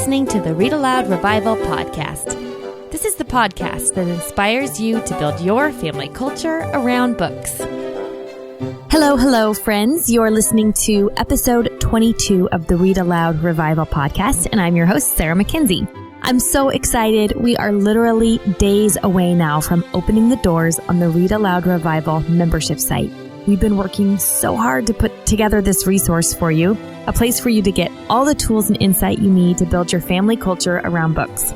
listening to the Read-Aloud Revival podcast. This is the podcast that inspires you to build your family culture around books. Hello, friends. You're listening to episode 22 of the Read-Aloud Revival podcast, and I'm your host, Sarah McKenzie. I'm so excited. We are literally days away now from opening the doors on the Read-Aloud Revival membership site. We've been working so hard to put together this resource for you, a place for you to get all the tools and insight you need to build your family culture around books.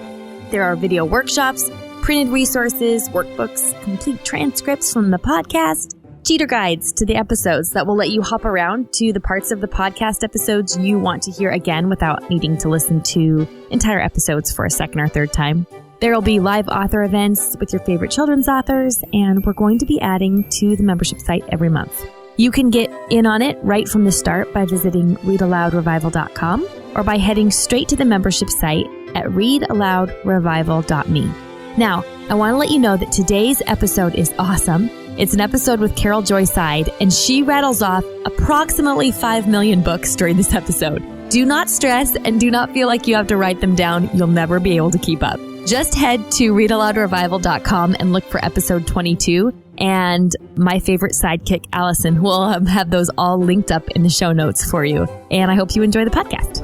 There are video workshops, printed resources, workbooks, complete transcripts from the podcast, cheater guides to the episodes that will let you hop around to the parts of the podcast episodes you want to hear again without needing to listen to entire episodes for a second or third time. There will be live author events with your favorite children's authors, and we're going to be adding to the membership site every month. You can get in on it right from the start by visiting readaloudrevival.com or by heading straight to the membership site at readaloudrevival.me. Now, I want to let you know that today's episode is awesome. It's an episode with Carole Joy Seid, and she rattles off approximately 5 million books during this episode. Do not stress and do not feel like you have to write them down. You'll never be able to keep up. Just head to readaloudrevival.com and look for episode 22. And my favorite sidekick, Allison, will have those all linked up in the show notes for you. And I hope you enjoy the podcast.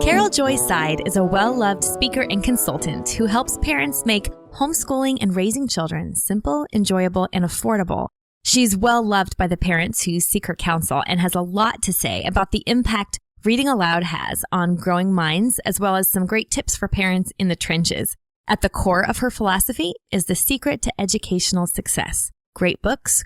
Carole Joy Seid is a well-loved speaker and consultant who helps parents make homeschooling and raising children simple, enjoyable, and affordable. She's well-loved by the parents who seek her counsel and has a lot to say about the impact reading aloud has on growing minds, as well as some great tips for parents in the trenches. At the core of her philosophy is the secret to educational success. Great books,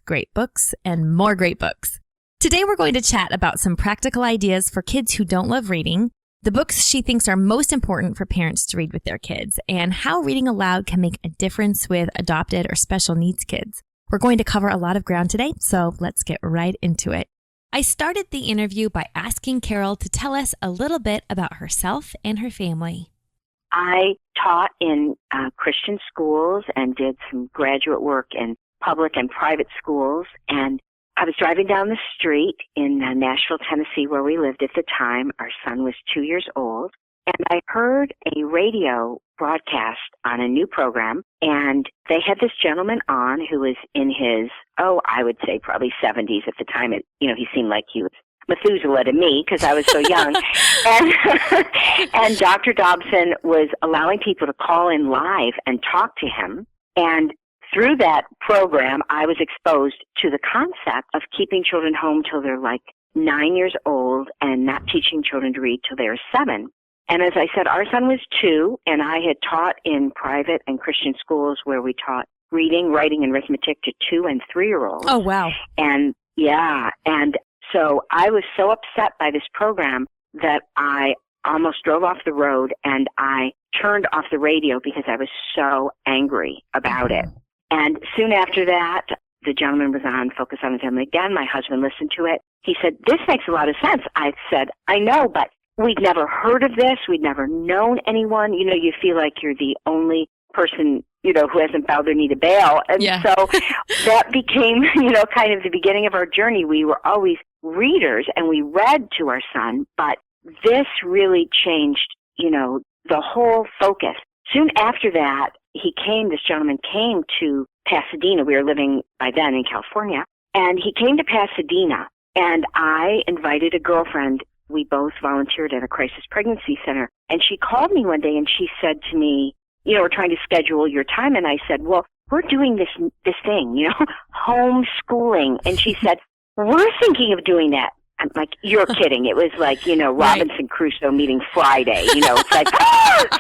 and more great books. Today we're going to chat about some practical ideas for kids who don't love reading, the books she thinks are most important for parents to read with their kids, and how reading aloud can make a difference with adopted or special needs kids. We're going to cover a lot of ground today, so let's get right into it. I started the interview by asking Carole to tell us a little bit about herself and her family. I taught in Christian schools and did some graduate work in public and private schools. And I was driving down the street in Nashville, Tennessee, where we lived at the time. Our son was 2 years old. And I heard a radio broadcast on a new program, and they had this gentleman on who was in his, I would say probably 70s at the time. He seemed like he was Methuselah to me because I was so young. And Dr. Dobson was allowing people to call in live and talk to him. And through that program, I was exposed to the concept of keeping children home till they're like 9 years old and not teaching children to read till they're 7. And as I said, our son was 2, and I had taught in private and Christian schools where we taught reading, writing, and arithmetic to 2- and 3-year-olds. Oh, wow. And so I was so upset by this program that I almost drove off the road, and I turned off the radio because I was so angry about it. And soon after that, the gentleman was on Focus on the Family again. My husband listened to it. He said, "This makes a lot of sense." I said, "I know, but we'd never heard of this. We'd never known anyone. You feel like you're the only person, who hasn't bowed their knee to Baal." And so that became, kind of the beginning of our journey. We were always readers, and we read to our son, but this really changed, the whole focus. Soon after that, this gentleman came to Pasadena. We were living by then in California, and he came to Pasadena, and I invited a girlfriend. We both volunteered at a crisis pregnancy center, and she called me one day and she said to me, "We're trying to schedule your time." And I said, "Well, we're doing this thing, homeschooling." And she said, "We're thinking of doing that." I'm like, "You're kidding." It was like, Robinson Crusoe meeting Friday. It's like,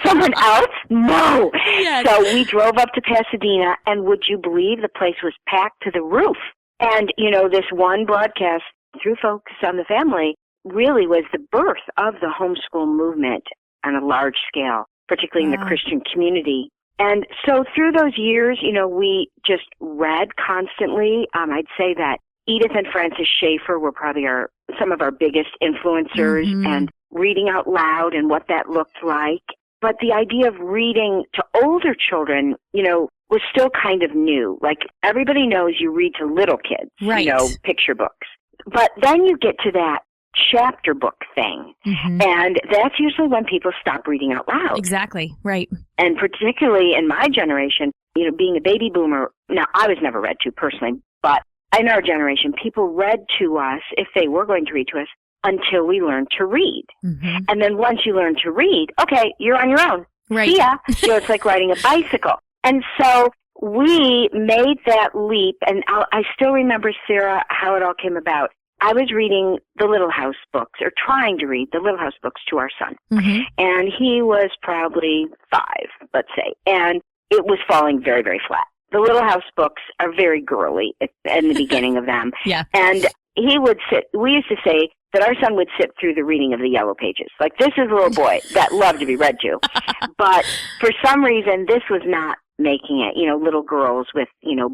someone else? No. Yes. So we drove up to Pasadena, and would you believe the place was packed to the roof? And, this one broadcast through Focus on the Family really was the birth of the homeschool movement on a large scale, particularly in the Christian community. And so through those years, we just read constantly. I'd say that Edith and Francis Schaeffer were probably some of our biggest influencers, and reading out loud and what that looked like. But the idea of reading to older children, was still kind of new. Like, everybody knows you read to little kids, right. Picture books. But then you get to that chapter book thing. Mm-hmm. And that's usually when people stop reading out loud. Exactly. Right. And particularly in my generation, being a baby boomer, now I was never read to personally, but in our generation, people read to us, if they were going to read to us, until we learned to read. Mm-hmm. And then once you learn to read, okay, you're on your own. Right. See ya. It's like riding a bicycle. And so we made that leap, and I still remember, Sarah, how it all came about. I was reading the Little House books, or trying to read the Little House books to our son. Mm-hmm. And he was probably 5, let's say. And it was falling very, very flat. The Little House books are very girly in the beginning of them. Yeah. And we used to say that our son would sit through the reading of the Yellow Pages. Like, this is a little boy that loved to be read to. But for some reason, this was not making it, little girls with,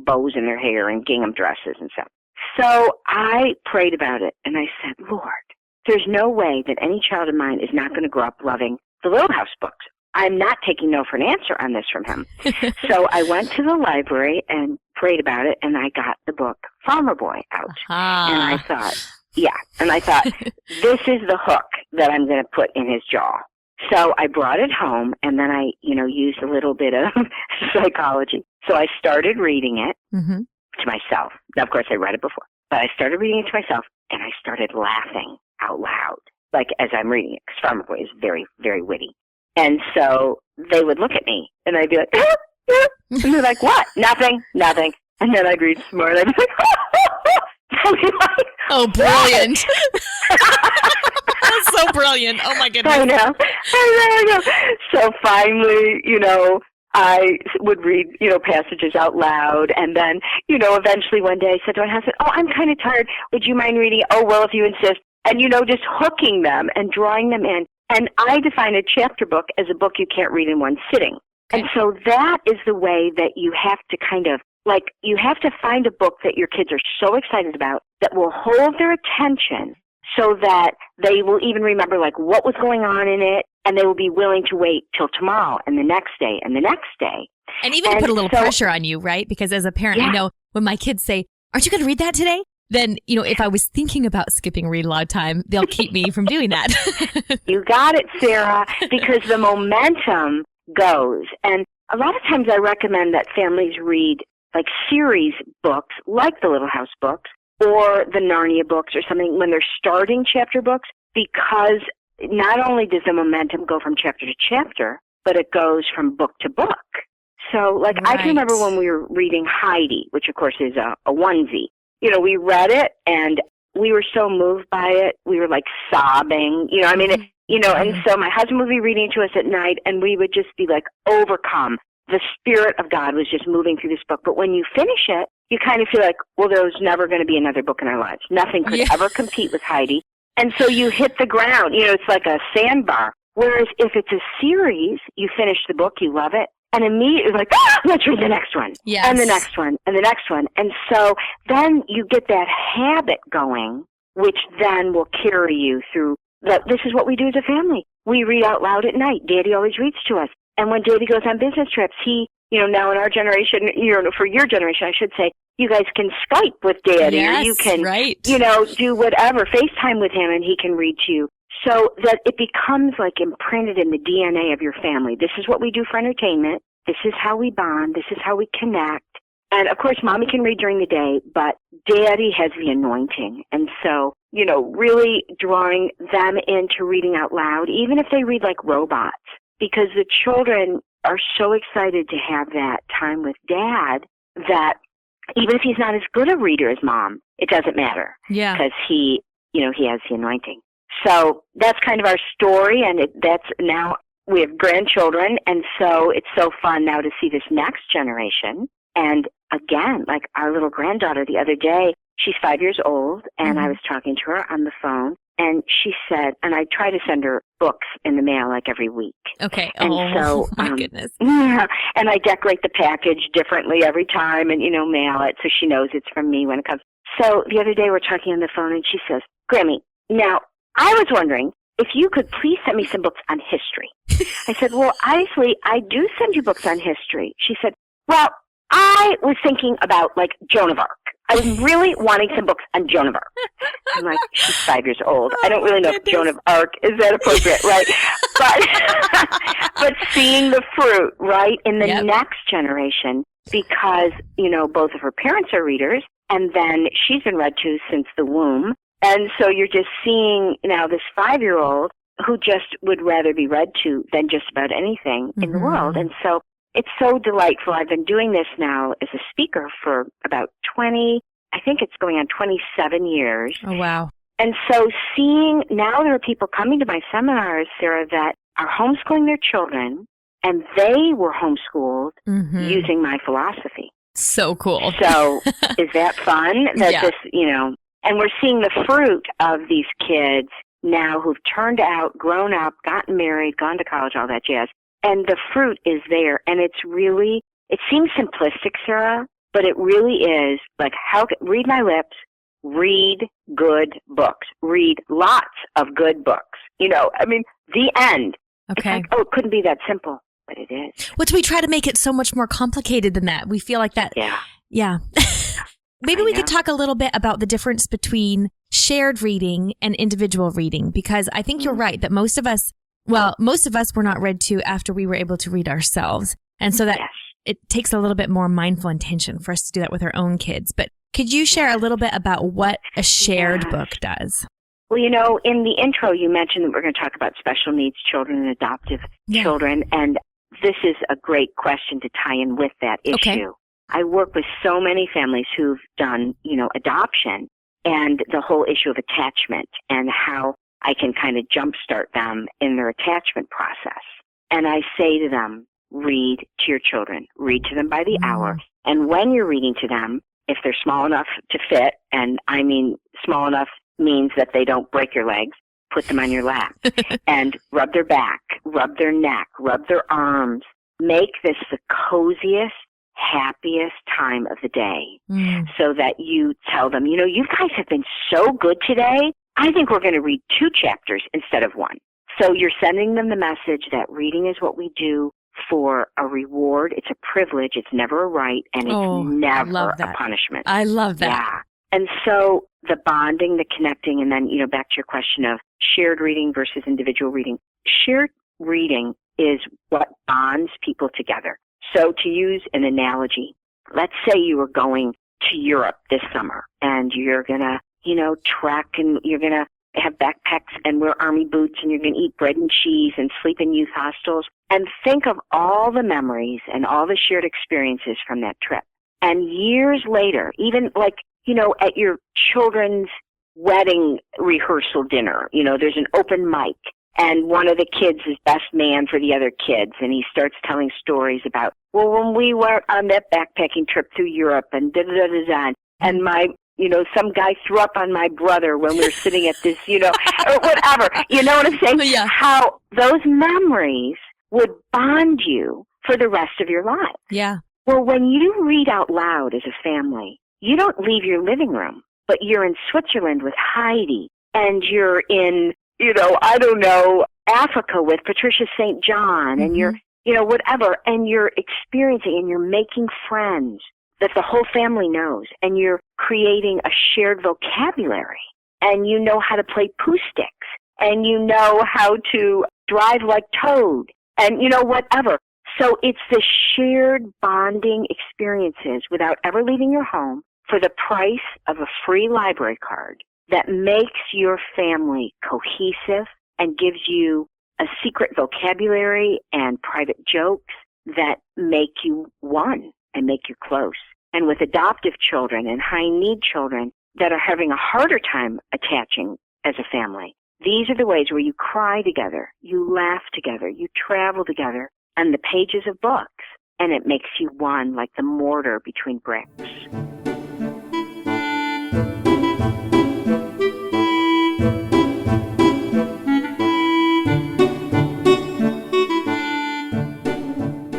bows in their hair and gingham dresses and stuff. So I prayed about it, and I said, Lord, there's no way that any child of mine is not going to grow up loving the Little House books. I'm not taking no for an answer on this from him. So I went to the library and prayed about it, and I got the book Farmer Boy out. And I thought, this is the hook that I'm going to put in his jaw. So I brought it home, and then I, used a little bit of psychology. So I started reading it to myself. Now, of course, I read it before, but I started reading it to myself, and I started laughing out loud, like as I'm reading it, because Farmer Boy is very, very witty. And so they would look at me, and I'd be like, and they're like, what? Nothing. And then I'd read some more, and I'd be like, oh, brilliant. That's so brilliant. Oh, my goodness. I know. So finally, I would read, passages out loud. And then, eventually one day I said to my husband, I'm kind of tired. Would you mind reading? Oh, well, if you insist. And, just hooking them and drawing them in. And I define a chapter book as a book you can't read in one sitting. And so that is the way that you have to kind of, you have to find a book that your kids are so excited about that will hold their attention so that they will even remember, what was going on in it, and they will be willing to wait till tomorrow and the next day and the next day. And even to put a little pressure on you, right? Because as a parent, I know when my kids say, aren't you going to read that today? Then, if I was thinking about skipping read aloud time, they'll keep me from doing that. You got it, Sarah, because the momentum goes. And a lot of times I recommend that families read series books, like the Little House books or the Narnia books or something when they're starting chapter books, because not only does the momentum go from chapter to chapter, but it goes from book to book. So, I can remember when we were reading Heidi, which of course is a onesie. We read it and we were so moved by it. We were sobbing, and so my husband would be reading to us at night and we would just be overcome. The Spirit of God was just moving through this book. But when you finish it, you kind of feel there's never going to be another book in our lives. Nothing could ever compete with Heidi. And so you hit the ground. It's like a sandbar. Whereas if it's a series, you finish the book, you love it, and immediately let's read the next one. Yes. And the next one, and the next one. And so then you get that habit going, which then will carry you through. This is what we do as a family. We read out loud at night. Daddy always reads to us. And when Daddy goes on business trips, he, now in our generation, for your generation, I should say, you guys can Skype with Daddy, yes, or you can, right. do whatever, FaceTime with him, and he can read to you. So that it becomes imprinted in the DNA of your family. This is what we do for entertainment. This is how we bond. This is how we connect. And of course, Mommy can read during the day, but Daddy has the anointing. And so, really drawing them into reading out loud, even if they read like robots, because the children are so excited to have that time with Dad that even if he's not as good a reader as Mom, it doesn't matter. Yeah. Because he has the anointing. So that's kind of our story, and that's now we have grandchildren, and so it's so fun now to see this next generation. And again, our little granddaughter the other day, she's 5 years old, and I was talking to her on the phone, and she said, and I try to send her books in the mail every week. Okay. And so, my goodness. Yeah, and I decorate the package differently every time and, mail it so she knows it's from me when it comes. So the other day we're talking on the phone, and she says, Grammy, now, I was wondering if you could please send me some books on history. I said, well, obviously, I do send you books on history. She said, well, I was thinking about, Joan of Arc. I'm really wanting some books on Joan of Arc. I'm like, she's 5 years old. I don't really know if Joan of Arc, is that appropriate, right? But seeing the fruit, right, in the next generation, because, both of her parents are readers, and then she's been read to since the womb. And so you're just seeing now this 5-year-old who just would rather be read to than just about anything in the world. And so it's so delightful. I've been doing this now as a speaker for about 20, I think it's going on 27 years. Oh, wow. And so seeing, now there are people coming to my seminars, Sarah, that are homeschooling their children, and they were homeschooled using my philosophy. So cool. So is that fun? That this, and we're seeing the fruit of these kids now who've turned out, grown up, gotten married, gone to college, all that jazz. And the fruit is there. And it's really, it seems simplistic, Sarah, but it really is like, read my lips, read good books, read lots of good books. The end. Okay. It's like, it couldn't be that simple, but it is. Which we try to make it so much more complicated than that. We feel like that. Yeah. Maybe we could talk a little bit about the difference between shared reading and individual reading, because I think you're right that most of us were not read to after we were able to read ourselves. And so that it takes a little bit more mindful intention for us to do that with our own kids. But could you share a little bit about what a shared book does? Well, in the intro, you mentioned that we're going to talk about special needs children and adoptive children. And this is a great question to tie in with that issue. Okay. I work with so many families who've done, adoption and the whole issue of attachment and how I can kind of jumpstart them in their attachment process. And I say to them, read to your children. Read to them by the hour. And when you're reading to them, if they're small enough to fit, and I mean small enough means that they don't break your legs, put them on your lap and rub their back, rub their neck, rub their arms. Make this the coziest, happiest time of the day so that you tell them, you guys have been so good today. I think we're going to read 2 chapters instead of 1. So you're sending them the message that reading is what we do for a reward. It's a privilege. It's never a right, and it's never a punishment. I love that. Yeah. And so the bonding, the connecting, and then, back to your question of shared reading versus individual reading. Shared reading is what bonds people together. So to use an analogy, let's say you were going to Europe this summer and you're going to, trek and you're going to have backpacks and wear army boots and you're going to eat bread and cheese and sleep in youth hostels and think of all the memories and all the shared experiences from that trip. And years later, even like, at your children's wedding rehearsal dinner, there's an open mic. And one of the kids is best man for the other kids, and he starts telling stories about, well, when we went on that backpacking trip through Europe, and da-da-da-da-da, and some guy threw up on my brother when we were sitting at this, or whatever. You know what I'm saying? Yeah. How those memories would bond you for the rest of your life. Yeah. Well, when you read out loud as a family, you don't leave your living room, but you're in Switzerland with Heidi, and you're in Africa with Patricia St. John, and you're, whatever, and you're experiencing and you're making friends that the whole family knows, and you're creating a shared vocabulary, and you know how to play poo sticks, and you know how to drive like Toad, and whatever. So it's the shared bonding experiences without ever leaving your home for the price of a free library card that makes your family cohesive and gives you a secret vocabulary and private jokes that make you one and make you close. And with adoptive children and high-need children that are having a harder time attaching as a family, these are the ways where you cry together, you laugh together, you travel together on the pages of books, and it makes you one like the mortar between bricks.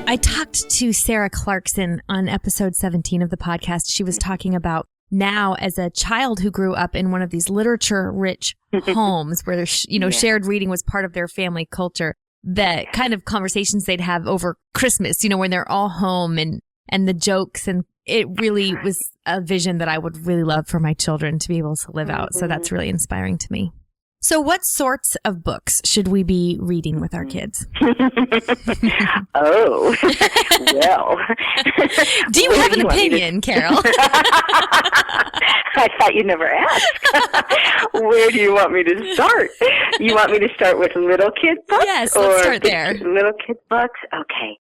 I talked to Sarah Clarkson on episode 17 of the podcast. She was talking about now as a child who grew up in one of these literature-rich homes where, shared reading was part of their family culture, the kind of conversations they'd have over Christmas, when they're all home and the jokes and it really was a vision that I would really love for my children to be able to live out. So that's really inspiring to me. So what sorts of books should we be reading with our kids? Oh, well. Do you have an opinion, Carole? I thought you'd never ask. Where do you want me to start? You want me to start with little kid books? Yes, let's start there. Little kid books? Okay.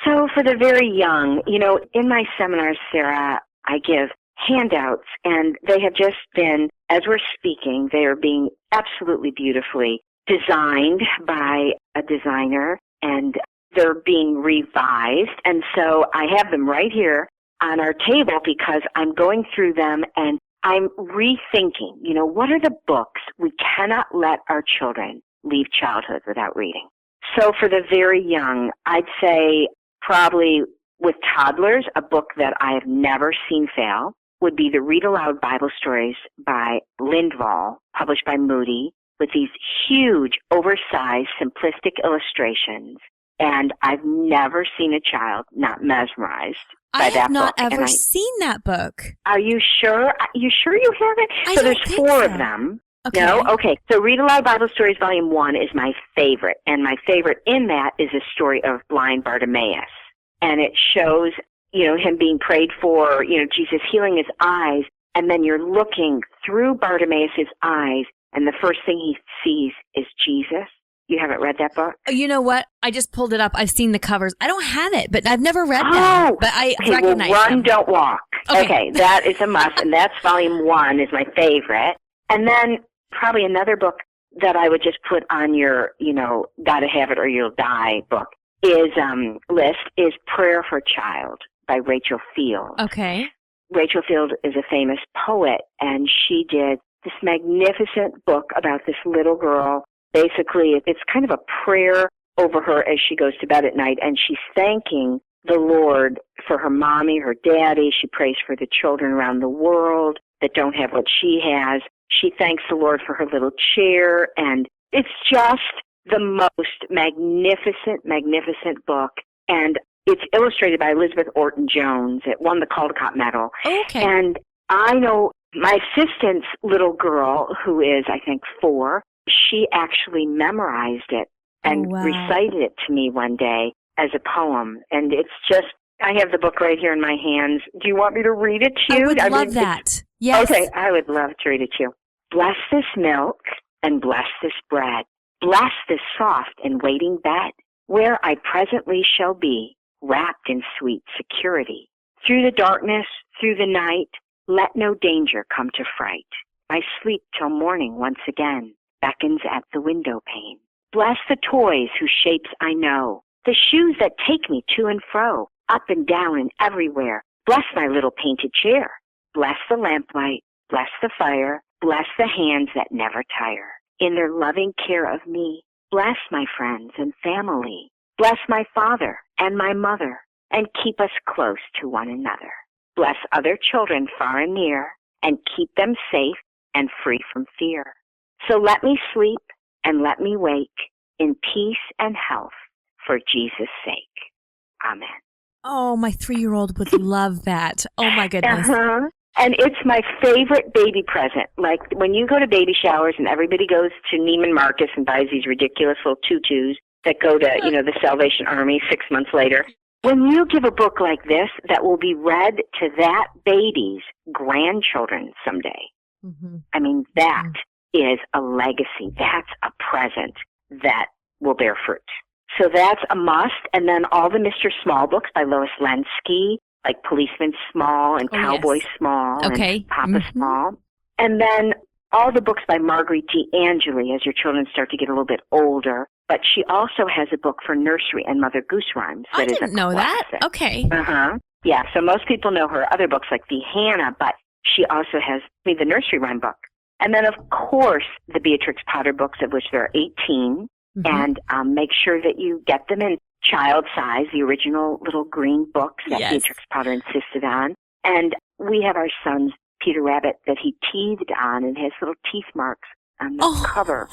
So for the very young, in my seminars, Sarah, I give handouts, and they have just been, as we're speaking, they are being absolutely beautifully designed by a designer, and they're being revised. And so I have them right here on our table because I'm going through them and I'm rethinking, what are the books we cannot let our children leave childhood without reading? So for the very young, I'd say probably with toddlers, a book that I have never seen fail would be the Read-Aloud Bible Stories by Lindvall, published by Moody, with these huge, oversized, simplistic illustrations. And I've never seen a child not mesmerized by that book. I have not ever seen that book. Are you sure? You sure you haven't? So there's 4 of them. Okay. No? Okay. So Read-Aloud Bible Stories Volume 1 is my favorite. And my favorite in that is the story of blind Bartimaeus. And it shows him being prayed for, Jesus healing his eyes, and then you're looking through Bartimaeus' eyes, and the first thing he sees is Jesus. You haven't read that book? You know what? I just pulled it up. I've seen the covers. I don't have it, but I've never read them. But I recognize well, Run, them. Don't Walk. Okay, that is a must, and that's Volume 1 is my favorite. And then probably another book that I would just put on your, gotta have it or you'll die book list is Prayer for a Child by Rachel Field. Okay. Rachel Field is a famous poet, and she did this magnificent book about this little girl. Basically, it's kind of a prayer over her as she goes to bed at night, and she's thanking the Lord for her mommy, her daddy. She prays for the children around the world that don't have what she has. She thanks the Lord for her little chair, and it's just the most magnificent book. And it's illustrated by Elizabeth Orton-Jones. It won the Caldecott Medal. Okay. And I know my assistant's little girl, who is, I think, 4, she actually memorized it and recited it to me one day as a poem. And it's just, I have the book right here in my hands. Do you want me to read it to you? I would love that. Yes. Okay, I would love to read it to you. Bless this milk and bless this bread. Bless this soft and waiting bed, where I presently shall be, wrapped in sweet security. Through the darkness, through the night, let no danger come to fright. I sleep till morning once again, beckons at the window pane. Bless the toys whose shapes I know, the shoes that take me to and fro, up and down and everywhere. Bless my little painted chair. Bless the lamplight, bless the fire, bless the hands that never tire. In their loving care of me, bless my friends and family. Bless my father and my mother, and keep us close to one another. Bless other children far and near, and keep them safe and free from fear. So let me sleep and let me wake in peace and health for Jesus' sake. Amen. Oh, my 3-year-old would love that. Oh, my goodness. Uh-huh. And it's my favorite baby present. Like when you go to baby showers and everybody goes to Neiman Marcus and buys these ridiculous little tutus that go to, the Salvation Army 6 months later. When you give a book like this that will be read to that baby's grandchildren someday, I mean, that is a legacy. That's a present that will bear fruit. So that's a must. And then all the Mr. Small books by Lois Lenski, like Policeman Small and Cowboy Small and Papa Small. And then all the books by Marguerite D. Angeli as your children start to get a little bit older. But she also has a book for nursery and Mother Goose Rhymes. I didn't know that. Okay. Yeah, so most people know her other books like The Hannah, but she also has the nursery rhyme book. And then, of course, the Beatrix Potter books, of which there are 18. And make sure that you get them in child size, the original little green books that Beatrix Potter insisted on. And we have our son's Peter Rabbit that he teethed on and has little teeth marks on the cover.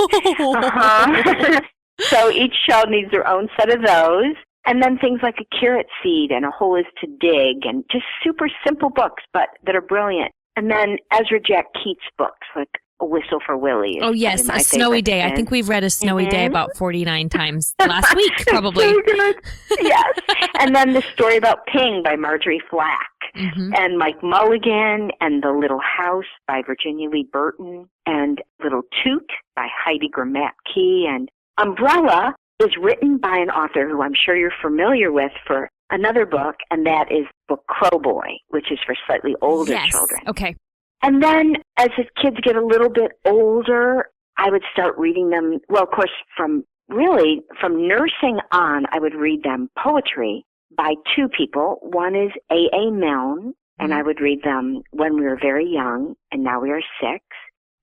So each child needs their own set of those. And then things like A Carrot Seed and A Hole is to Dig, and just super simple books, but that are brilliant. And then Ezra Jack Keats books, like A Whistle for Willie. Oh, yes, A Snowy Day. I think we've read A Snowy Day about 49 times last week, probably. So good. Yes. And then the story about Ping by Marjorie Flack. And Mike Mulligan, and The Little House by Virginia Lee Burton, and Little Toot by Heidi Gramatke, and Umbrella is written by an author who I'm sure you're familiar with for another book, and that is book Crowboy, which is for slightly older children. Okay. And then as his kids get a little bit older, I would start reading them, well, of course, from nursing on, I would read them poetry by two people. One is A.A. Milne, and I would read them When We Were Very Young, and Now We Are Six.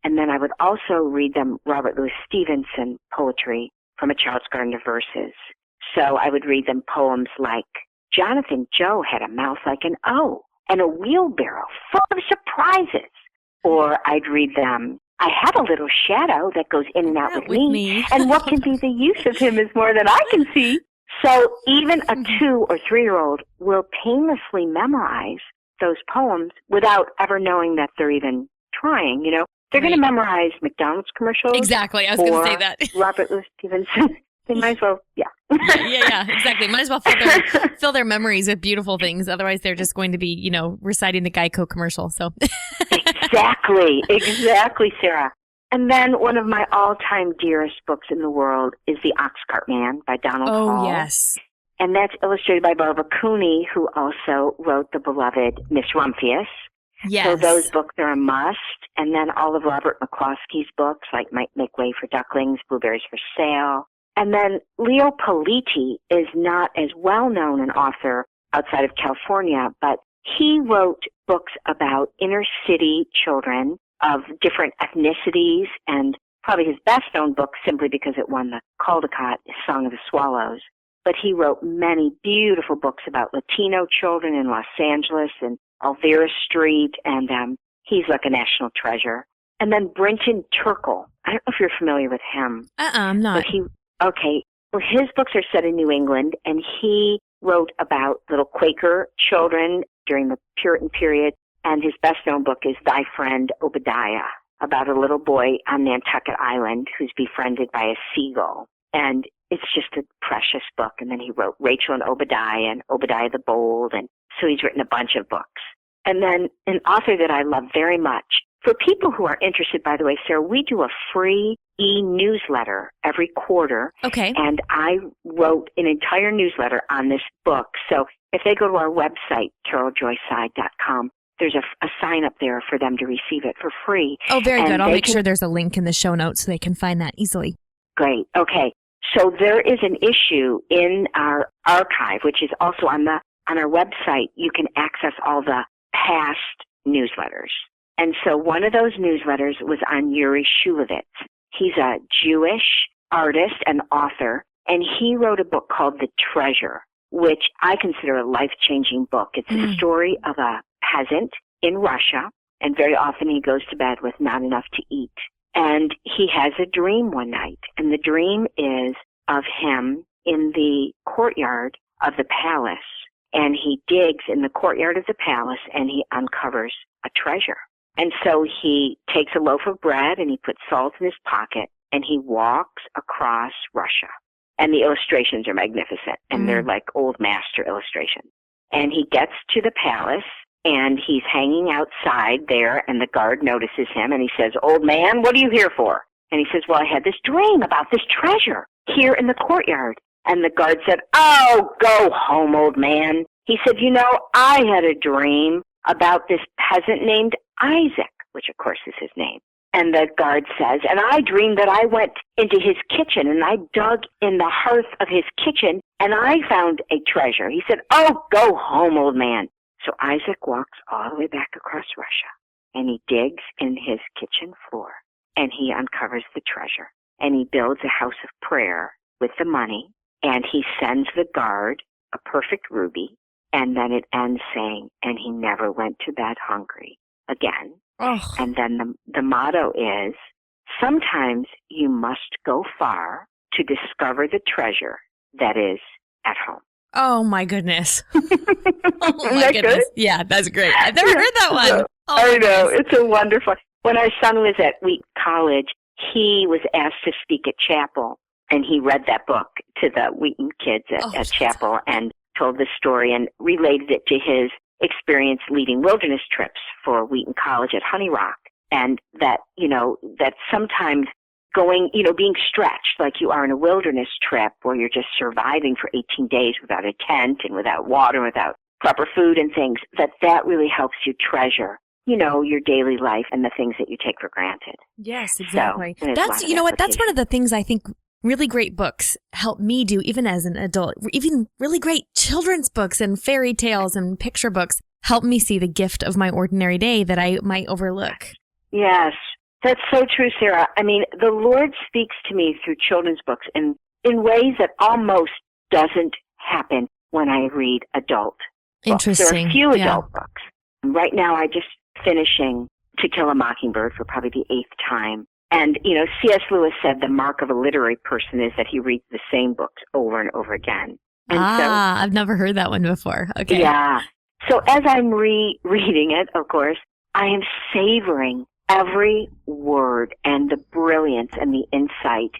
And then I would also read them Robert Louis Stevenson poetry from A Child's Garden of Verses. So I would read them poems like, Jonathan Joe had a mouth like an O, and a wheelbarrow full of surprises. Or I'd read them, I have a little shadow that goes in and out with me, and what can be the use of him is more than I can see. So even a 2 or 3-year-old will painlessly memorize those poems without ever knowing that they're even trying, you know. They're going to memorize McDonald's commercials. Exactly. I was going to say that. Robert Louis Stevenson. They might as well, yeah, exactly. Might as well fill their memories with beautiful things. Otherwise, they're just going to be, you know, reciting the Geico commercial. So Exactly, Sarah. And then one of my all-time dearest books in the world is The Oxcart Man by Donald Hall. Oh, yes. And that's illustrated by Barbara Cooney, who also wrote the beloved Miss Rumphius. Yes. So those books are a must. And then all of Robert McCloskey's books, like Might Make Way for Ducklings, Blueberries for Sale. And then Leo Politi is not as well-known an author outside of California, but he wrote books about inner-city children of different ethnicities, and probably his best-known book, simply because it won the Caldecott, is Song of the Swallows. But he wrote many beautiful books about Latino children in Los Angeles and Alvera Street, and he's like a national treasure. And then Brenton Turkle. I don't know if you're familiar with him. I'm not. Okay. Well, his books are set in New England, and he wrote about little Quaker children during the Puritan period, and his best-known book is Thy Friend Obadiah, about a little boy on Nantucket Island who's befriended by a seagull. And it's just a precious book. And then he wrote Rachel and Obadiah the Bold, and so he's written a bunch of books. And then an author that I love very much. For people who are interested, by the way, Sarah, we do a free e-newsletter every quarter. Okay. And I wrote an entire newsletter on this book. So if they go to our website, CaroleJoySeid.com, there's a sign up there for them to receive it for free. Oh, very good. I'll make sure there's a link in the show notes so they can find that easily. Great. Okay. So there is an issue in our archive, which is also on our website. You can access all the past newsletters. And so one of those newsletters was on Yuri Shulevitz. He's a Jewish artist and author, and he wrote a book called The Treasure, which I consider a life-changing book. It's a story of a peasant in Russia, and very often he goes to bed with not enough to eat. And he has a dream one night, and the dream is of him in the courtyard of the palace. And he digs in the courtyard of the palace, and he uncovers a treasure. And so he takes a loaf of bread, and he puts salt in his pocket, and he walks across Russia. And the illustrations are magnificent, and they're like old master illustrations. And he gets to the palace, and he's hanging outside there, and the guard notices him, and he says, "Old man, what are you here for?" And he says, "Well, I had this dream about this treasure here in the courtyard." And the guard said, "Oh, go home, old man." He said, "You know, I had a dream about this peasant named Isaac," which of course is his name. And the guard says, "And I dreamed that I went into his kitchen, and I dug in the hearth of his kitchen, and I found a treasure." He said, "Oh, go home, old man." So Isaac walks all the way back across Russia, and he digs in his kitchen floor, and he uncovers the treasure. And he builds a house of prayer with the money, and he sends the guard a perfect ruby, and then it ends saying, "And he never went to bed hungry again." Oh. And then the motto is, "Sometimes you must go far to discover the treasure that is at home." Oh, my goodness. Oh, my that goodness. good? Yeah, that's great. I've never heard that one. I know. It's a wonderful. When our son was at Wheaton College, he was asked to speak at chapel, and he read that book to the Wheaton kids at chapel and told the story and related it to his experience leading wilderness trips for Wheaton College at Honey Rock. And that, that sometimes going, being stretched like you are in a wilderness trip where you're just surviving for 18 days without a tent and without water, without proper food and things, that really helps you treasure, your daily life and the things that you take for granted. Yes, exactly. So, that's one of the things I think really great books help me do, even as an adult. Even really great children's books and fairy tales and picture books help me see the gift of my ordinary day that I might overlook. Yes, that's so true, Sarah. I mean, the Lord speaks to me through children's books in ways that almost doesn't happen when I read adult books. Interesting. There are a few adult books. Right now, I just finishing To Kill a Mockingbird for probably the 8th time. And, C.S. Lewis said the mark of a literary person is that he reads the same books over and over again. And I've never heard that one before. Okay. Yeah. So as I'm rereading it, of course, I am savoring every word and the brilliance and the insight.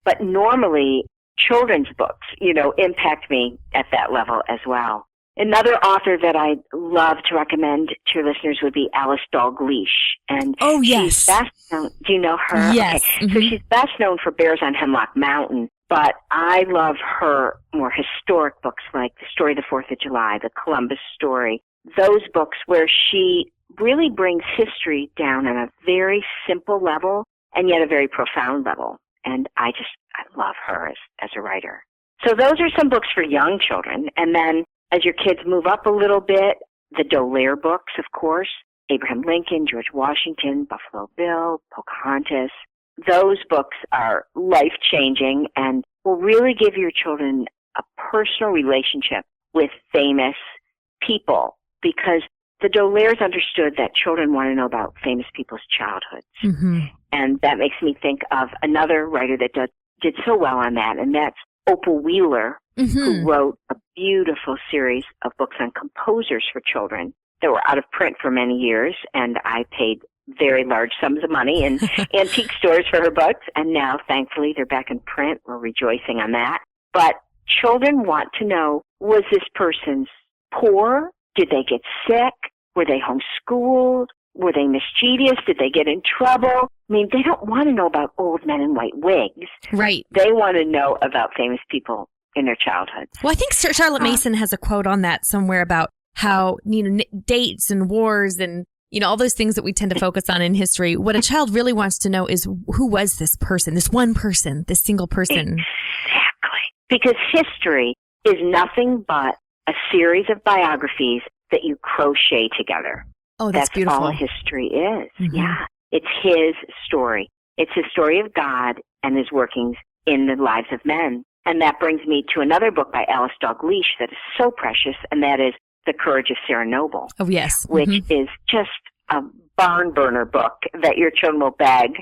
But normally, children's books, impact me at that level as well. Another author that I'd love to recommend to your listeners would be Alice Dalgleish. And she's best known, do you know her? Yes. Okay. So she's best known for Bears on Hemlock Mountain, but I love her more historic books like The Story of the 4th of July, The Columbus Story, those books where she really brings history down on a very simple level and yet a very profound level. And I love her as a writer. So those are some books for young children. And then as your kids move up a little bit, the Dallaire books, of course, Abraham Lincoln, George Washington, Buffalo Bill, Pocahontas. Those books are life-changing and will really give your children a personal relationship with famous people because the Dallaires understood that children want to know about famous people's childhoods. Mm-hmm. And that makes me think of another writer that did so well on that, and that's Opal Wheeler, who wrote a beautiful series of books on composers for children that were out of print for many years, and I paid very large sums of money in antique stores for her books, and now, thankfully, they're back in print. We're rejoicing on that. But children want to know, was this person poor? Did they get sick? Were they homeschooled? Were they mischievous? Did they get in trouble? I mean, they don't want to know about old men in white wigs. Right. They want to know about famous people in their childhood. Well, I think Charlotte Mason has a quote on that somewhere about how, dates and wars and, all those things that we tend to focus on in history. What a child really wants to know is who was this person, this one person, this single person. Exactly. Because history is nothing but a series of biographies that you crochet together. Oh, that's beautiful. All history is. Mm-hmm. Yeah. It's his story. It's the story of God and his workings in the lives of men. And that brings me to another book by Alice Dalgleish that is so precious, and that is The Courage of Sarah Noble. Oh, yes. Which is just a barn burner book that your children will beg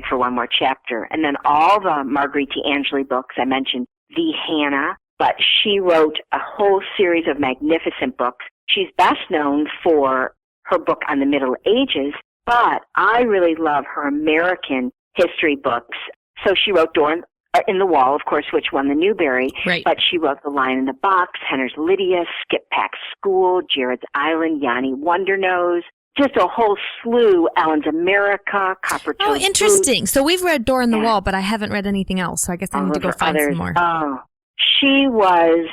for one more chapter. And then all the Marguerite D'Angeli books I mentioned, The Hannah, but she wrote a whole series of magnificent books. She's best known for her book on the Middle Ages, but I really love her American history books. So she wrote Door in the Wall, of course, which won the Newbery, right. But she wrote The Lion in the Box, Henner's Lydia, Skip Pack's School, Jared's Island, Yanni Wondernose, just a whole slew, Ellen's America, Coppertoe's Oh, interesting. Boots. So we've read Door in the Wall, but I haven't read anything else, so I guess I need to go find some more. Oh, she was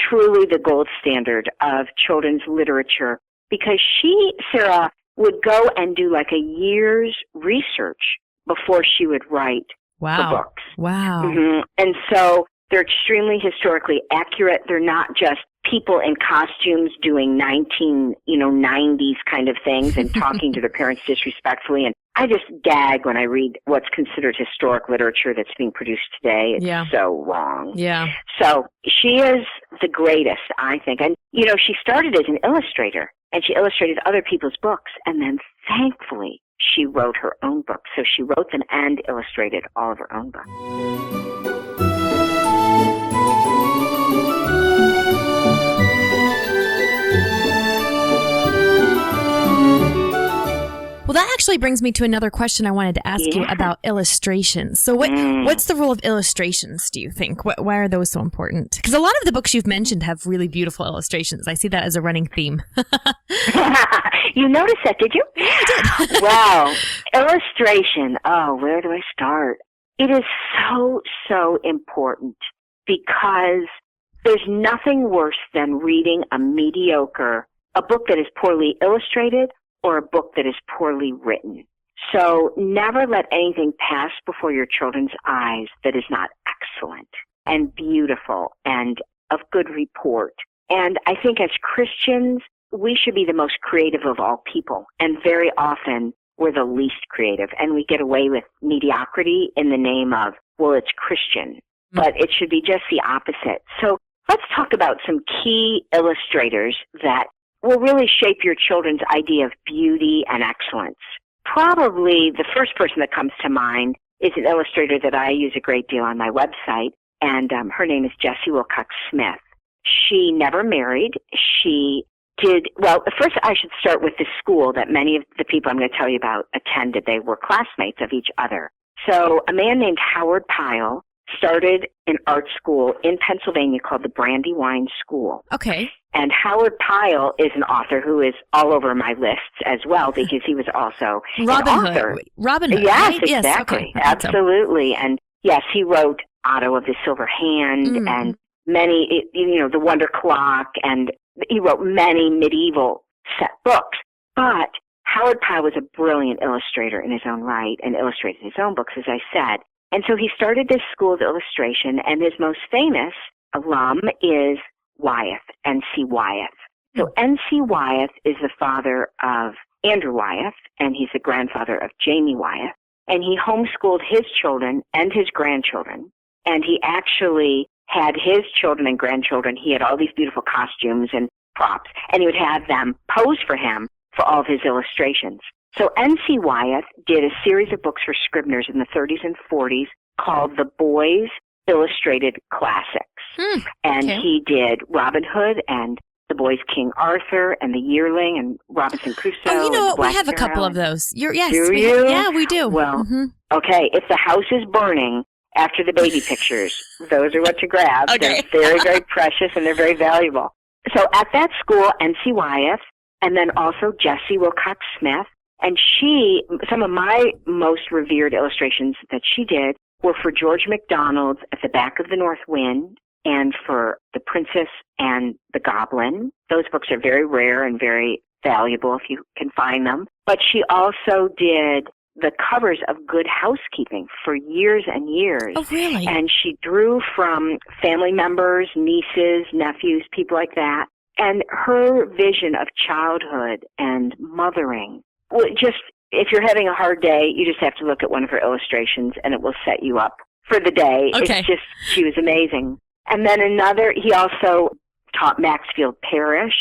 truly the gold standard of children's literature because she, Sarah, would go and do like a year's research before she would write the books. Wow. Mm-hmm. And so they're extremely historically accurate. They're not just people in costumes doing 1990s kind of things and talking to their parents disrespectfully. And I just gag when I read what's considered historic literature that's being produced today. It's so wrong. Yeah. So she is the greatest, I think. And, she started as an illustrator and she illustrated other people's books. And then thankfully, she wrote her own books. So she wrote them and illustrated all of her own books. Well, that actually brings me to another question I wanted to ask you about illustrations. So what's the role of illustrations, do you think? Why are those so important? Because a lot of the books you've mentioned have really beautiful illustrations. I see that as a running theme. You noticed that, did you? Yeah, I did. Wow. Illustration. Oh, where do I start? It is so important because there's nothing worse than reading a book that is poorly illustrated or a book that is poorly written. So never let anything pass before your children's eyes that is not excellent and beautiful and of good report. And I think as Christians, we should be the most creative of all people. And very often, we're the least creative. And we get away with mediocrity in the name of, well, it's Christian. But it should be just the opposite. So let's talk about some key illustrators that will really shape your children's idea of beauty and excellence. Probably the first person that comes to mind is an illustrator that I use a great deal on my website, and her name is Jessie Wilcox Smith. She never married. First I should start with the school that many of the people I'm going to tell you about attended. They were classmates of each other. So a man named Howard Pyle started an art school in Pennsylvania called the Brandywine School. Okay. And Howard Pyle is an author who is all over my lists as well because he was also an author. Robin Hood. Yes, right? exactly. Yes, okay. Absolutely. And yes, he wrote Otto of the Silver Hand and many, The Wonder Clock, and he wrote many medieval set books. But Howard Pyle was a brilliant illustrator in his own right and illustrated his own books, as I said. And so he started this school of illustration, and his most famous alum is Wyeth, N.C. Wyeth. So N.C. Wyeth is the father of Andrew Wyeth, and he's the grandfather of Jamie Wyeth. And he homeschooled his children and his grandchildren. And he actually had his children and grandchildren, he had all these beautiful costumes and props, and he would have them pose for him for all of his illustrations. So N.C. Wyeth did a series of books for Scribners in the 30s and 40s called The Boys Illustrated Classics. And he did Robin Hood and The Boys King Arthur and The Yearling and Robinson Crusoe. Oh, you know what? We have a couple of those. Do you? Yeah, we do. Well, okay, if the house is burning after the baby pictures, those are what to grab. Okay. They're very, very precious and they're very valuable. So at that school, N.C. Wyeth, and then also Jessie Wilcox Smith, and some of my most revered illustrations that she did were for George MacDonald's At the Back of the North Wind and for The Princess and the Goblin. Those books are very rare and very valuable if you can find them. But she also did the covers of Good Housekeeping for years and years. Oh, really? And she drew from family members, nieces, nephews, people like that. And her vision of childhood and mothering, if you're having a hard day, you just have to look at one of her illustrations and it will set you up for the day. Okay. She was amazing. And then he also taught Maxfield Parrish.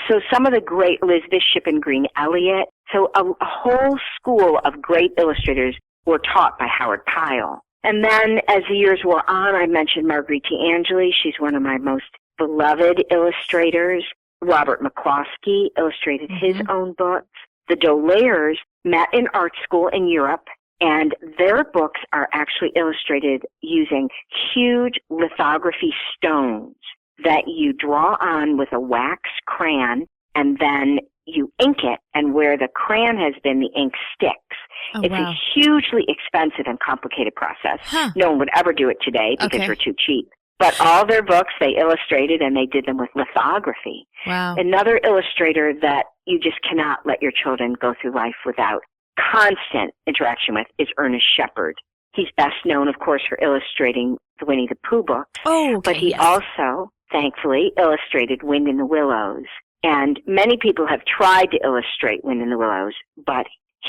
So some of the great Elizabeth Shippen Green Elliott. So a whole school of great illustrators were taught by Howard Pyle. And then as the years wore on, I mentioned Marguerite Angeli. She's one of my most beloved illustrators. Robert McCloskey illustrated his own books. The D'Aulairs met in art school in Europe, and their books are actually illustrated using huge lithography stones that you draw on with a wax crayon, and then you ink it, and where the crayon has been, the ink sticks. It's a hugely expensive and complicated process. No one would ever do it today because we're too cheap. But all their books they illustrated, and they did them with lithography. Wow. Another illustrator that you just cannot let your children go through life without constant interaction with is Ernest Shepard. He's best known, of course, for illustrating the Winnie the Pooh books. Oh, okay, but he also, thankfully, illustrated Wind in the Willows. And many people have tried to illustrate Wind in the Willows, but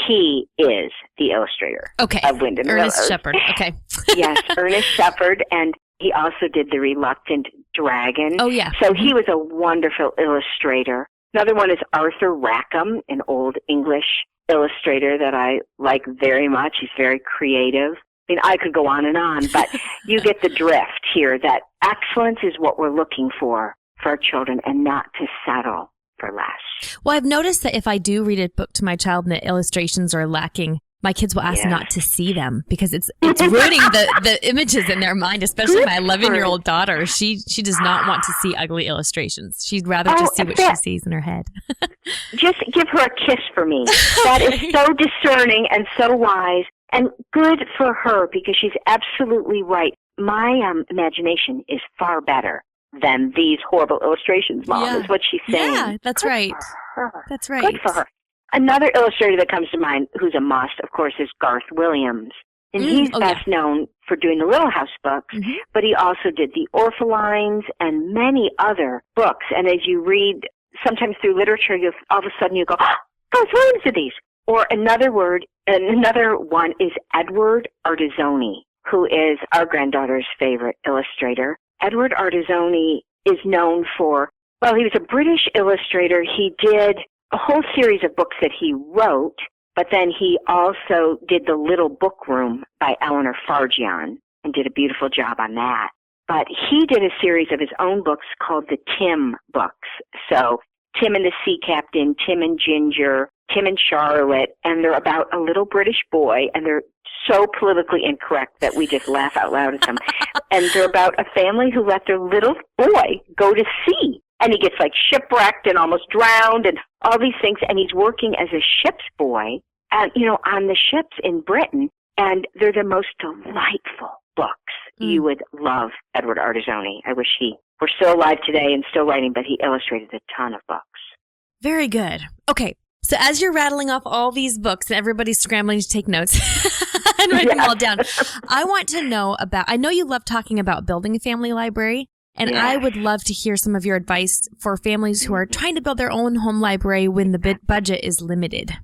he is the illustrator of Wind in the Willows. Ernest Shepard. Okay. Yes, Ernest Shepard, and he also did The Reluctant Dragon. Oh, yeah. So he was a wonderful illustrator. Another one is Arthur Rackham, an old English illustrator that I like very much. He's very creative. I mean, I could go on, but you get the drift here that excellence is what we're looking for our children and not to settle. for less. Well, I've noticed that if I do read a book to my child and the illustrations are lacking, my kids will ask not to see them because it's ruining the images in their mind, especially my 11-year-old daughter. She does not want to see ugly illustrations. She'd rather just see what she sees in her head. Just give her a kiss for me. That is so discerning and so wise and good for her because she's absolutely right. My imagination is far better than these horrible illustrations, Mom, is what she's saying. Yeah, that's good right. For her. That's right. Good for her. Another illustrator that comes to mind who's a must, of course, is Garth Williams. And he's best known for doing the Little House books, but he also did the Orphalines and many other books. And as you read, sometimes through literature, all of a sudden you go, oh, Garth Williams did these. Or another one is Edward Ardizzoni, who is our granddaughter's favorite illustrator. Edward Ardizzoni is known for, he was a British illustrator. He did a whole series of books that he wrote, but then he also did The Little Book Room by Eleanor Farjeon and did a beautiful job on that. But he did a series of his own books called the Tim books. So Tim and the Sea Captain, Tim and Ginger, Tim and Charlotte, and they're about a little British boy, and they're so politically incorrect that we just laugh out loud at them. And they're about a family who let their little boy go to sea. And he gets like shipwrecked and almost drowned and all these things. And he's working as a ship's boy, on the ships in Britain. And they're the most delightful books. You would love Edward Ardizzoni. I wish he were still alive today and still writing, but he illustrated a ton of books. Very good. Okay. So as you're rattling off all these books and everybody's scrambling to take notes and write them all down, I want to know I know you love talking about building a family library. And I would love to hear some of your advice for families who are trying to build their own home library when the budget is limited.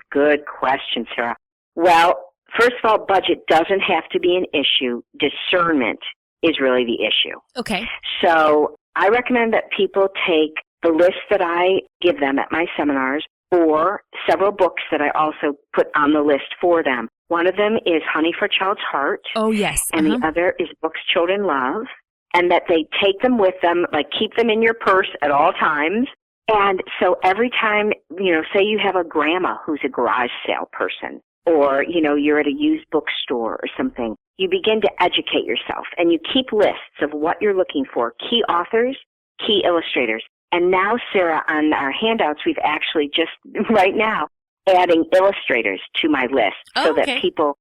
Good question, Sarah. Well, first of all, budget doesn't have to be an issue. Discernment is really the issue. Okay. So I recommend that people take the list that I give them at my seminars or several books that I also put on the list for them. One of them is Honey for a Child's Heart. Oh, yes. And the other is Books Children Love. And that they take them with them, like keep them in your purse at all times. And so every time, say you have a grandma who's a garage sale person, or, you're at a used bookstore or something, you begin to educate yourself and you keep lists of what you're looking for, key authors, key illustrators. And now, Sarah, on our handouts, we've actually just right now adding illustrators to my list so that people,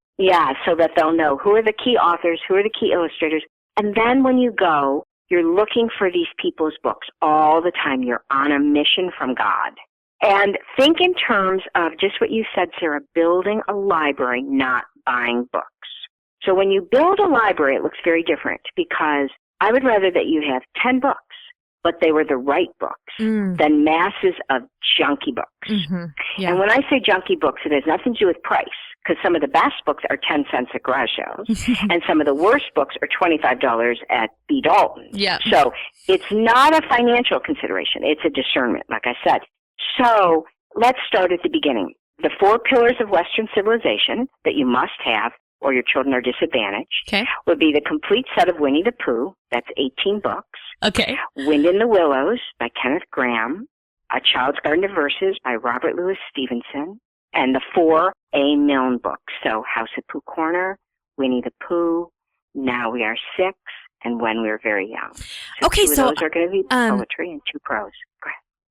so that they'll know who are the key authors, who are the key illustrators. And then when you go, you're looking for these people's books all the time. You're on a mission from God. And think in terms of just what you said, Sarah, building a library, not buying books. So when you build a library, it looks very different because I would rather that you have 10 books, but they were the right books than masses of junky books. And when I say junky books, it has nothing to do with price. Because some of the best books are 10 cents at garage sales, and some of the worst books are $25 at B. Dalton. Yeah. So it's not a financial consideration. It's a discernment, like I said. So let's start at the beginning. The 4 pillars of Western civilization that you must have, or your children are disadvantaged, would be the complete set of Winnie the Pooh. That's 18 books. Okay. Wind in the Willows by Kenneth Grahame. A Child's Garden of Verses by Robert Louis Stevenson. And the 4 A. Milne books. So House at Pooh Corner, Winnie the Pooh, Now We Are 6, and When We Were Very Young. So 2 of those are going to be poetry and 2 prose.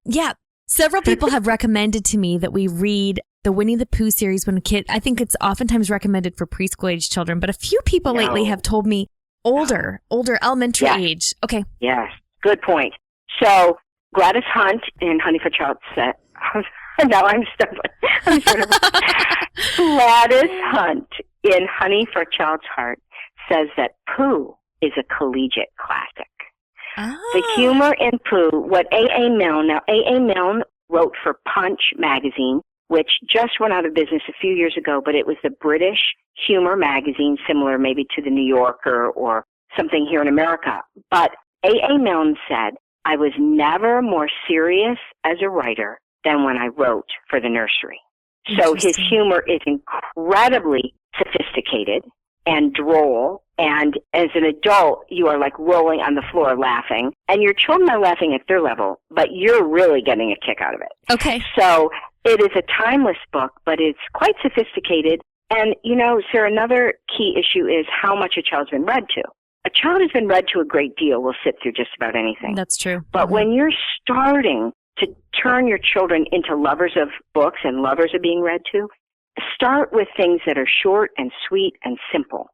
Yeah. Several people have recommended to me that we read the Winnie the Pooh series when a kid, I think it's oftentimes recommended for preschool age children, but a few people lately have told me older elementary age. Okay. Yes. Good point. So Gladys Hunt in Honey for a Child's Set. Now I'm stumbling. Gladys Hunt in Honey for a Child's Heart says that Pooh is a collegiate classic. The humor in Pooh, what A.A. Milne, now A.A. Milne wrote for Punch magazine, which just went out of business a few years ago, but it was the British humor magazine, similar maybe to the New Yorker or something here in America. But A.A. Milne said, I was never more serious as a writer than when I wrote for the nursery. So his humor is incredibly sophisticated. and droll. And as an adult, you are like rolling on the floor laughing. And your children are laughing at their level, but you're really getting a kick out of it. Okay. So it is a timeless book, but it's quite sophisticated. And, Sarah, another key issue is how much a child's been read to. A child who's been read to a great deal will sit through just about anything. That's true. But when you're starting to turn your children into lovers of books and lovers of being read to, start with things that are short and sweet and simple.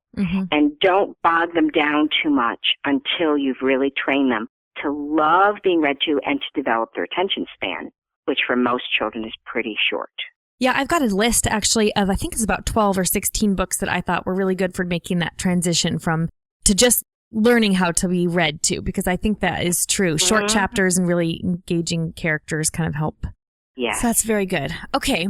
And don't bog them down too much until you've really trained them to love being read to and to develop their attention span, which for most children is pretty short. Yeah, I've got a list actually of, I think it's about 12 or 16 books that I thought were really good for making that transition to just learning how to be read to, because I think that is true. Short chapters and really engaging characters kind of help. Yeah. So that's very good. Okay.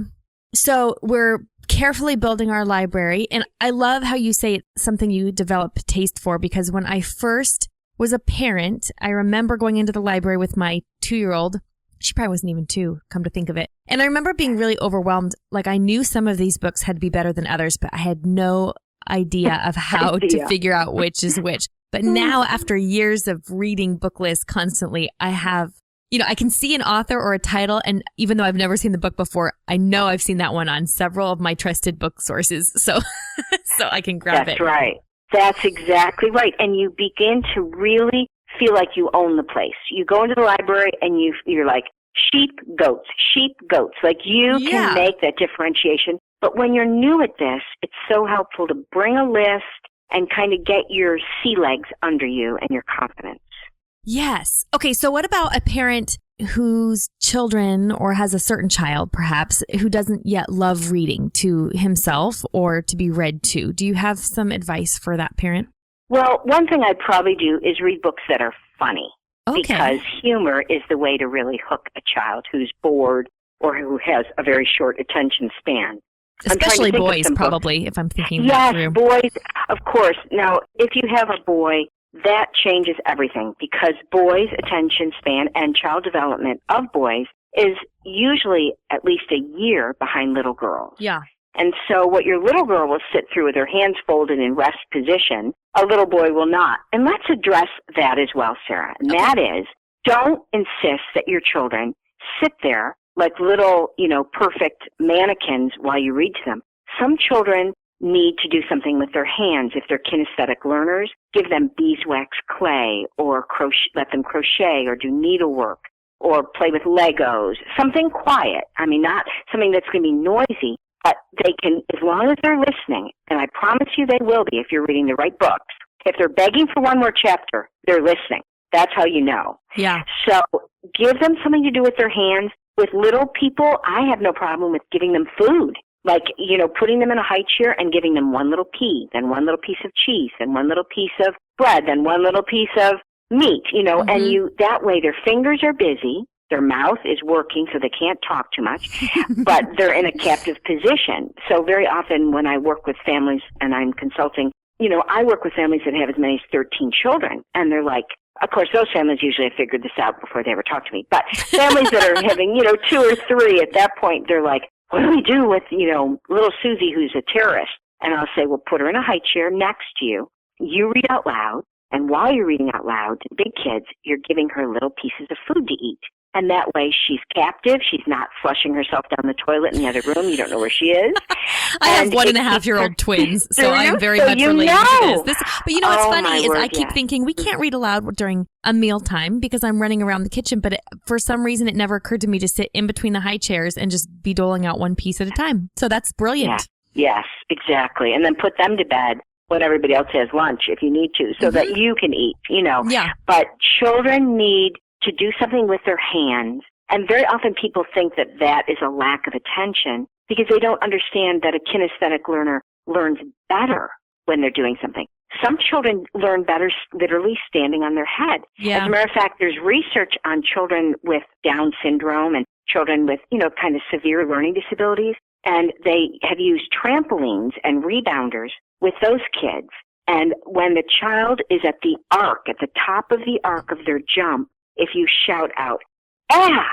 So we're carefully building our library. And I love how you say it's something you develop taste for, because when I first was a parent, I remember going into the library with my 2-year-old. She probably wasn't even 2, come to think of it. And I remember being really overwhelmed. Like, I knew some of these books had to be better than others, but I had no idea of how to figure out which is which. But now, after years of reading book lists constantly, I have, I can see an author or a title, and even though I've never seen the book before, I know I've seen that one on several of my trusted book sources. So I can grab it. That's right. That's exactly right. And you begin to really feel like you own the place. You go into the library and you're like, sheep, goats. Like you can make that differentiation. But when you're new at this, it's so helpful to bring a list and kind of get your sea legs under you and your confidence. Yes. Okay, so what about a parent whose children, or has a certain child perhaps, who doesn't yet love reading to himself or to be read to? Do you have some advice for that parent? Well, one thing I'd probably do is read books that are funny. Okay. Because humor is the way to really hook a child who's bored or who has a very short attention span. Especially boys, probably, if I'm thinking that through. Yes, boys, of course. Now, if you have a boy, that changes everything, because boys' attention span and child development of boys is usually at least a year behind little girls. Yeah. And so what your little girl will sit through with her hands folded in rest position, a little boy will not. And let's address that as well, Sarah. And that is, don't insist that your children sit there like little, perfect mannequins while you read to them. Some children need to do something with their hands. If they're kinesthetic learners, give them beeswax clay, or let them crochet or do needlework or play with Legos. Something quiet. I mean, not something that's going to be noisy, but they can, as long as they're listening, and I promise you they will be if you're reading the right books. If they're begging for one more chapter, they're listening. That's how you know. Yeah. So give them something to do with their hands. With little people, I have no problem with giving them food. Like, putting them in a high chair and giving them one little pea, then one little piece of cheese, then one little piece of bread, then one little piece of meat, and that way their fingers are busy, their mouth is working so they can't talk too much, but they're in a captive position. So very often when I work with families and I'm consulting, I work with families that have as many as 13 children, and they're like, of course, those families usually have figured this out before they ever talk to me, but families that are having, 2 or 3, at that point, they're like, what do we do with, little Susie who's a terrorist? And I'll say, well, put her in a high chair next to you. You read out loud. And while you're reading out loud to big kids, you're giving her little pieces of food to eat. And that way she's captive. She's not flushing herself down the toilet in the other room. You don't know where she is. I have 1.5-year-old twins, so I'm very much related to this. But what's funny is I keep thinking we can't read aloud during a mealtime because I'm running around the kitchen. But for some reason, it never occurred to me to sit in between the high chairs and just be doling out one piece at a time. So that's brilliant. Yeah. Yes, exactly. And then put them to bed when everybody else has lunch if you need to, so that you can eat, Yeah. But children need to do something with their hands. And very often people think that that is a lack of attention because they don't understand that a kinesthetic learner learns better when they're doing something. Some children learn better literally standing on their head. Yeah. As a matter of fact, there's research on children with Down syndrome and children with, kind of severe learning disabilities. And they have used trampolines and rebounders with those kids. And when the child is at the top of the arc of their jump, if you shout out, "Ah!"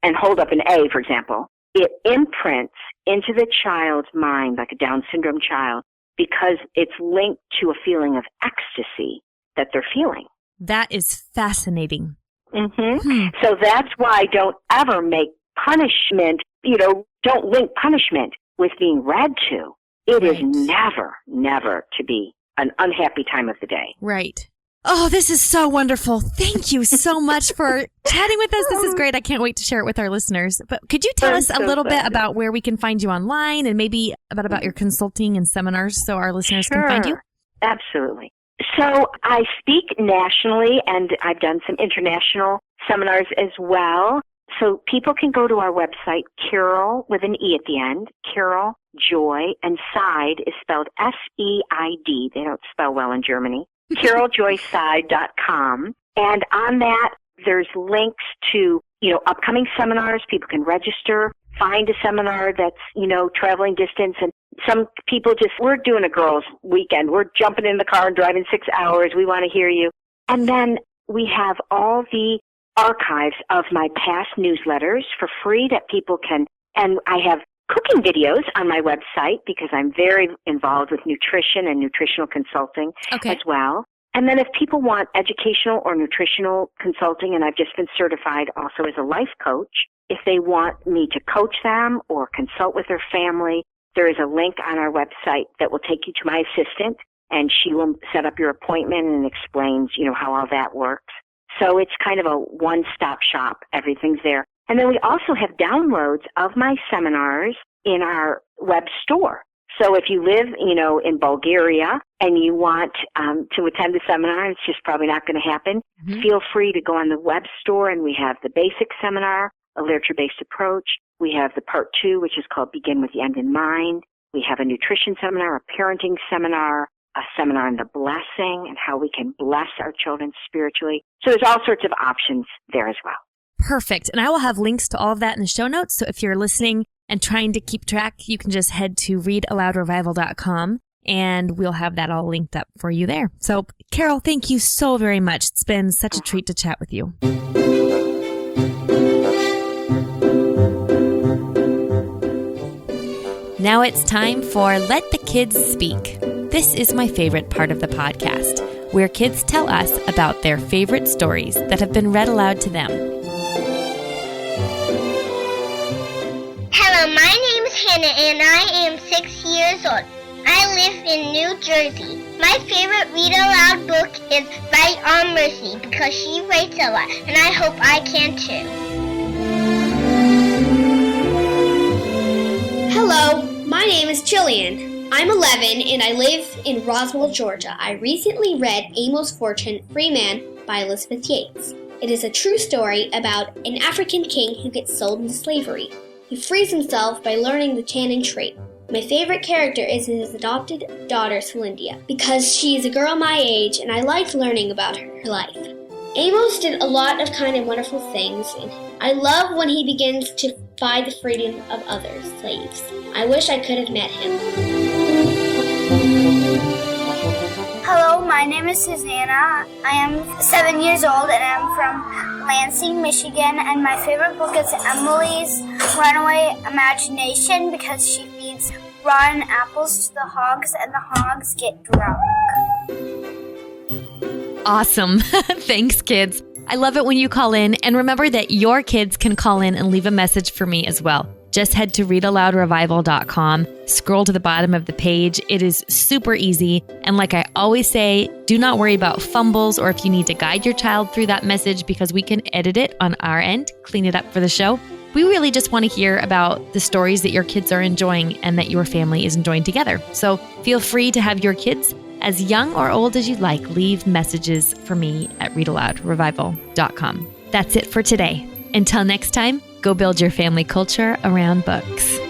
and hold up an A, for example, it imprints into the child's mind, like a Down syndrome child, because it's linked to a feeling of ecstasy that they're feeling. That is fascinating. So that's why don't ever make punishment, don't link punishment with being read to. It is never to be an unhappy time of the day. Right. Oh, this is so wonderful. Thank you so much for chatting with us. This is great. I can't wait to share it with our listeners. But could you tell us a little bit about where we can find you online and maybe about your consulting and seminars so our listeners can find you? Absolutely. So I speak nationally, and I've done some international seminars as well. So people can go to our website, Carole, with an E at the end, Carole Joy, and Seid is spelled S-E-I-D. They don't spell well in Germany. CaroleJoySeid.com. And on that, there's links to, upcoming seminars. People can register, find a seminar that's, traveling distance. And some people we're doing a girls' weekend. We're jumping in the car and driving 6 hours. We want to hear you. And then we have all the archives of my past newsletters for free that people can, and I have cooking videos on my website because I'm very involved with nutrition and nutritional consulting as well. And then if people want educational or nutritional consulting, and I've just been certified also as a life coach, if they want me to coach them or consult with their family, there is a link on our website that will take you to my assistant, and she will set up your appointment and explains, how all that works. So it's kind of a one-stop shop. Everything's there. And then we also have downloads of my seminars in our web store. So if you live, in Bulgaria and you want to attend the seminar, it's just probably not going to happen, feel free to go on the web store, and we have the basic seminar, a literature-based approach. We have the part 2, which is called Begin with the End in Mind. We have a nutrition seminar, a parenting seminar, a seminar on the blessing and how we can bless our children spiritually. So there's all sorts of options there as well. Perfect. And I will have links to all of that in the show notes. So if you're listening and trying to keep track, you can just head to readaloudrevival.com and we'll have that all linked up for you there. So Carole, thank you so very much. It's been such a treat to chat with you. Now it's time for Let the Kids Speak. This is my favorite part of the podcast, where kids tell us about their favorite stories that have been read aloud to them. Hello, my name is Hannah and I am 6 years old. I live in New Jersey. My favorite read-aloud book is Write on Mercy because she writes a lot and I hope I can too. Hello, my name is Jillian. I'm 11 and I live in Roswell, Georgia. I recently read Amos Fortune, Free Man by Elizabeth Yates. It is a true story about an African king who gets sold into slavery. He frees himself by learning the tanning trade. My favorite character is his adopted daughter, Celindia, because she is a girl my age and I like learning about her life. Amos did a lot of kind and wonderful things, and I love when he begins to fight the freedom of other slaves. I wish I could have met him. Hello, my name is Susanna. I am 7 years old and I'm from Lansing, Michigan, and my favorite book is Emily's Runaway Imagination because she feeds rotten apples to the hogs and the hogs get drunk. Awesome. Thanks, kids. I love it when you call in, and remember that your kids can call in and leave a message for me as well. Just head to readaloudrevival.com, scroll to the bottom of the page. It is super easy. And like I always say, do not worry about fumbles or if you need to guide your child through that message because we can edit it on our end, clean it up for the show. We really just want to hear about the stories that your kids are enjoying and that your family is enjoying together. So feel free to have your kids, as young or old as you'd like, leave messages for me at readaloudrevival.com. That's it for today. Until next time, go build your family culture around books.